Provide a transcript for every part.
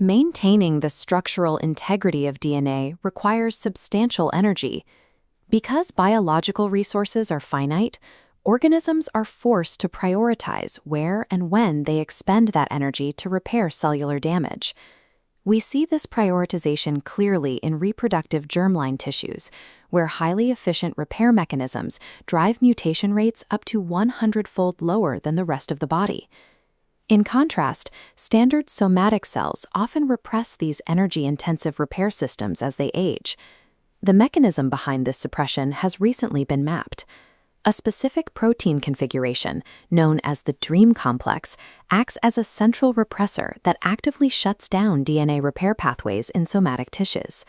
Maintaining the structural integrity of DNA requires substantial energy. Because biological resources are finite, organisms are forced to prioritize where and when they expend that energy to repair cellular damage. We see this prioritization clearly in reproductive germline tissues, where highly efficient repair mechanisms drive mutation rates up to 100-fold lower than the rest of the body. In contrast, standard somatic cells often repress these energy-intensive repair systems as they age. The mechanism behind this suppression has recently been mapped. A specific protein configuration, known as the DREAM complex, acts as a central repressor that actively shuts down DNA repair pathways in somatic tissues.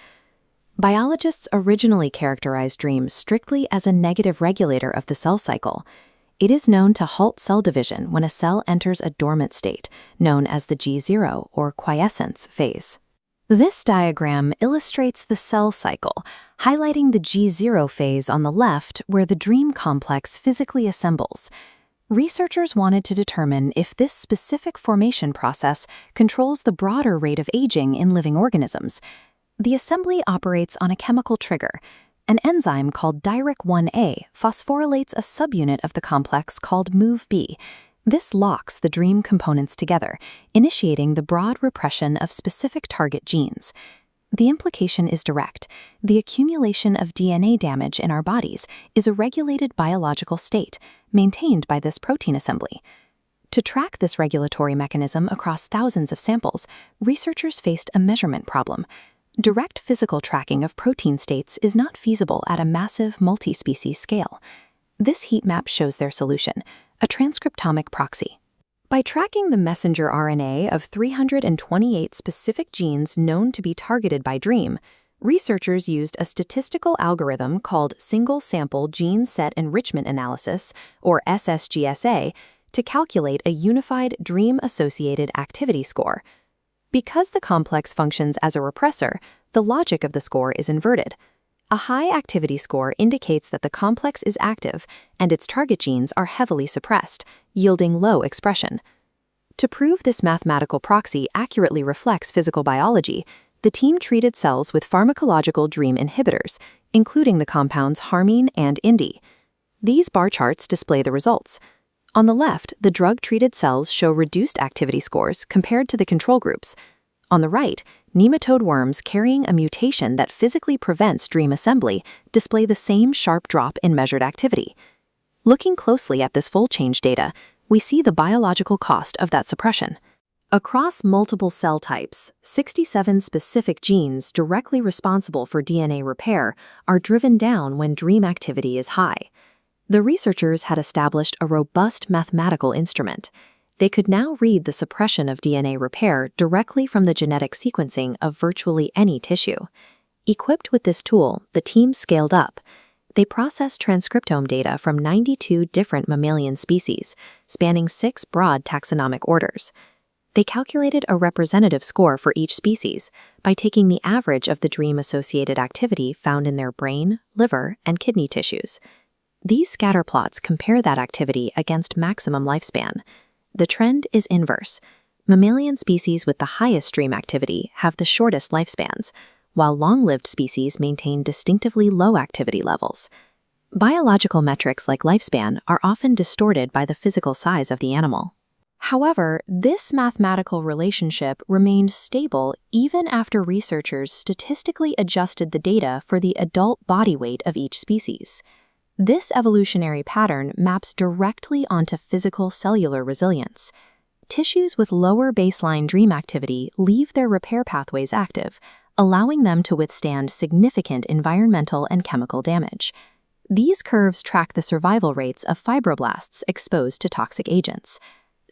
Biologists originally characterized DREAM strictly as a negative regulator of the cell cycle. It is known to halt cell division when a cell enters a dormant state, known as the G0 or quiescence phase. This diagram illustrates the cell cycle, highlighting the G0 phase on the left where the DREAM complex physically assembles. Researchers wanted to determine if this specific formation process controls the broader rate of aging in living organisms. The assembly operates on a chemical trigger. An enzyme called DYRIC1A phosphorylates a subunit of the complex called MOVB. This locks the DREAM components together, initiating the broad repression of specific target genes. The implication is direct. The accumulation of DNA damage in our bodies is a regulated biological state, maintained by this protein assembly. To track this regulatory mechanism across thousands of samples, researchers faced a measurement problem. Direct physical tracking of protein states is not feasible at a massive multi-species scale. This heat map shows their solution, a transcriptomic proxy. By tracking the messenger RNA of 328 specific genes known to be targeted by DREAM, researchers used a statistical algorithm called single-sample gene set enrichment analysis, or SSGSA, to calculate a unified DREAM-associated activity score. Because the complex functions as a repressor, the logic of the score is inverted. A high activity score indicates that the complex is active and its target genes are heavily suppressed, yielding low expression. To prove this mathematical proxy accurately reflects physical biology, the team treated cells with pharmacological DREAM inhibitors, including the compounds harmine and indi. These bar charts display the results. On the left, the drug-treated cells show reduced activity scores compared to the control groups. On the right, nematode worms carrying a mutation that physically prevents DREAM assembly display the same sharp drop in measured activity. Looking closely at this fold-change data, we see the biological cost of that suppression. Across multiple cell types, 67 specific genes directly responsible for DNA repair are driven down when DREAM activity is high. The researchers had established a robust mathematical instrument. They could now read the suppression of DNA repair directly from the genetic sequencing of virtually any tissue. Equipped with this tool, the team scaled up. They processed transcriptome data from 92 different mammalian species, spanning 6 broad taxonomic orders. They calculated a representative score for each species by taking the average of the DREAM-associated activity found in their brain, liver, and kidney tissues. These scatter plots compare that activity against maximum lifespan. The trend is inverse. Mammalian species with the highest DREAM activity have the shortest lifespans, while long-lived species maintain distinctively low activity levels. Biological metrics like lifespan are often distorted by the physical size of the animal. However, this mathematical relationship remained stable even after researchers statistically adjusted the data for the adult body weight of each species. This evolutionary pattern maps directly onto physical cellular resilience. Tissues with lower baseline DREAM activity leave their repair pathways active, allowing them to withstand significant environmental and chemical damage. These curves track the survival rates of fibroblasts exposed to toxic agents.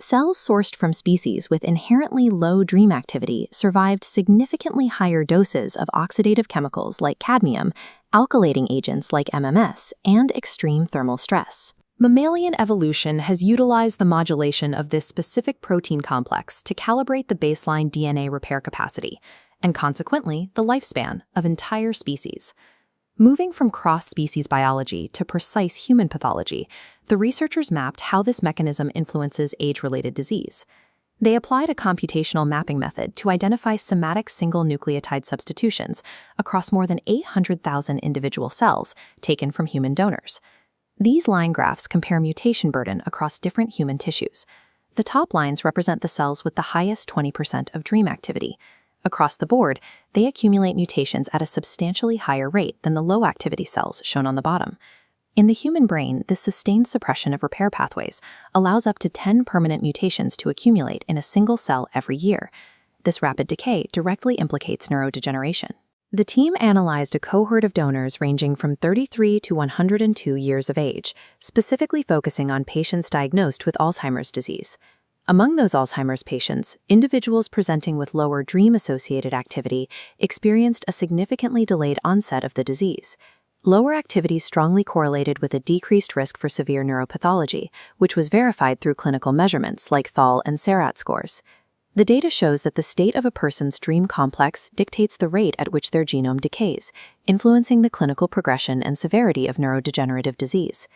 Cells sourced from species with inherently low DREAM activity survived significantly higher doses of oxidative chemicals like cadmium, alkylating agents like MMS, and extreme thermal stress. Mammalian evolution has utilized the modulation of this specific protein complex to calibrate the baseline DNA repair capacity, and consequently the lifespan of entire species. Moving from cross-species biology to precise human pathology, the researchers mapped how this mechanism influences age-related disease. They applied a computational mapping method to identify somatic single nucleotide substitutions across more than 800,000 individual cells taken from human donors. These line graphs compare mutation burden across different human tissues. The top lines represent the cells with the highest 20% of dream activity. Across the board, they accumulate mutations at a substantially higher rate than the low-activity cells shown on the bottom. In the human brain, this sustained suppression of repair pathways allows up to 10 permanent mutations to accumulate in a single cell every year. This rapid decay directly implicates neurodegeneration. The team analyzed a cohort of donors ranging from 33 to 102 years of age, specifically focusing on patients diagnosed with Alzheimer's disease. Among those Alzheimer's patients, individuals presenting with lower dream-associated activity experienced a significantly delayed onset of the disease. Lower activity strongly correlated with a decreased risk for severe neuropathology, which was verified through clinical measurements like Thal and Seurat scores. The data shows that the state of a person's dream complex dictates the rate at which their genome decays, influencing the clinical progression and severity of neurodegenerative disease.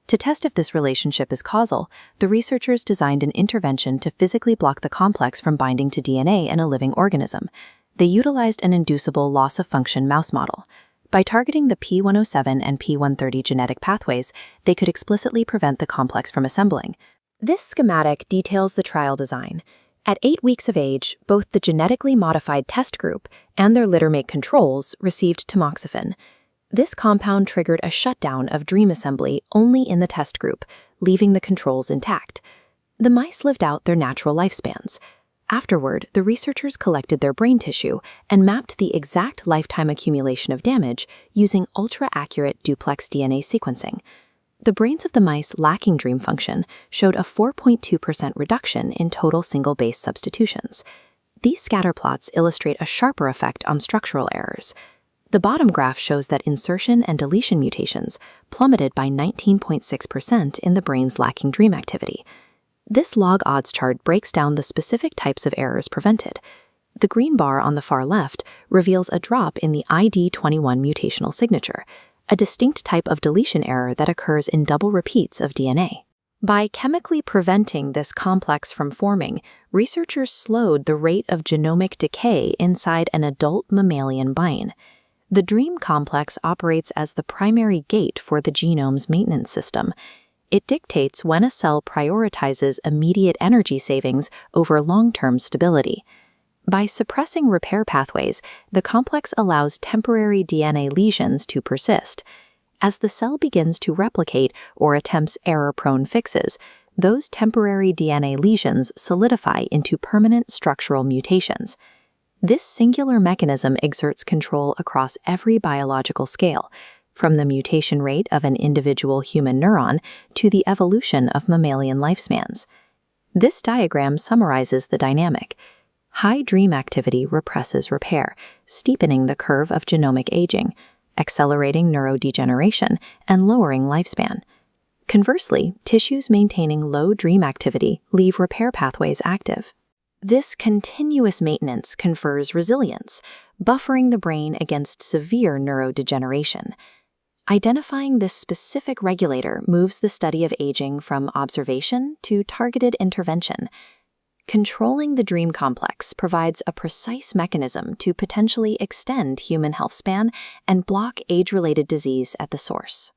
To test if this relationship is causal, the researchers designed an intervention to physically block the complex from binding to DNA in a living organism. They utilized an inducible loss-of-function mouse model. By targeting the P107 and P130 genetic pathways, they could explicitly prevent the complex from assembling. This schematic details the trial design. At 8 weeks of age, both the genetically modified test group and their littermate controls received tamoxifen. This compound triggered a shutdown of dream assembly only in the test group, leaving the controls intact. The mice lived out their natural lifespans. Afterward, the researchers collected their brain tissue and mapped the exact lifetime accumulation of damage using ultra-accurate duplex DNA sequencing. The brains of the mice lacking dream function showed a 4.2% reduction in total single-base substitutions. These scatter plots illustrate a sharper effect on structural errors. The bottom graph shows that insertion and deletion mutations plummeted by 19.6% in the brains lacking dream activity. This log odds chart breaks down the specific types of errors prevented. The green bar on the far left reveals a drop in the ID21 mutational signature, a distinct type of deletion error that occurs in double repeats of DNA. By chemically preventing this complex from forming, researchers slowed the rate of genomic decay inside an adult mammalian bine. The dream complex operates as the primary gate for the genome's maintenance system. It dictates when a cell prioritizes immediate energy savings over long-term stability. By suppressing repair pathways, the complex allows temporary DNA lesions to persist. As the cell begins to replicate or attempts error-prone fixes, those temporary DNA lesions solidify into permanent structural mutations. This singular mechanism exerts control across every biological scale, from the mutation rate of an individual human neuron to the evolution of mammalian lifespans. This diagram summarizes the dynamic. High dream activity represses repair, steepening the curve of genomic aging, accelerating neurodegeneration, and lowering lifespan. Conversely, tissues maintaining low dream activity leave repair pathways active. This continuous maintenance confers resilience, buffering the brain against severe neurodegeneration. Identifying this specific regulator moves the study of aging from observation to targeted intervention. Controlling the dream complex provides a precise mechanism to potentially extend human health span and block age-related disease at the source.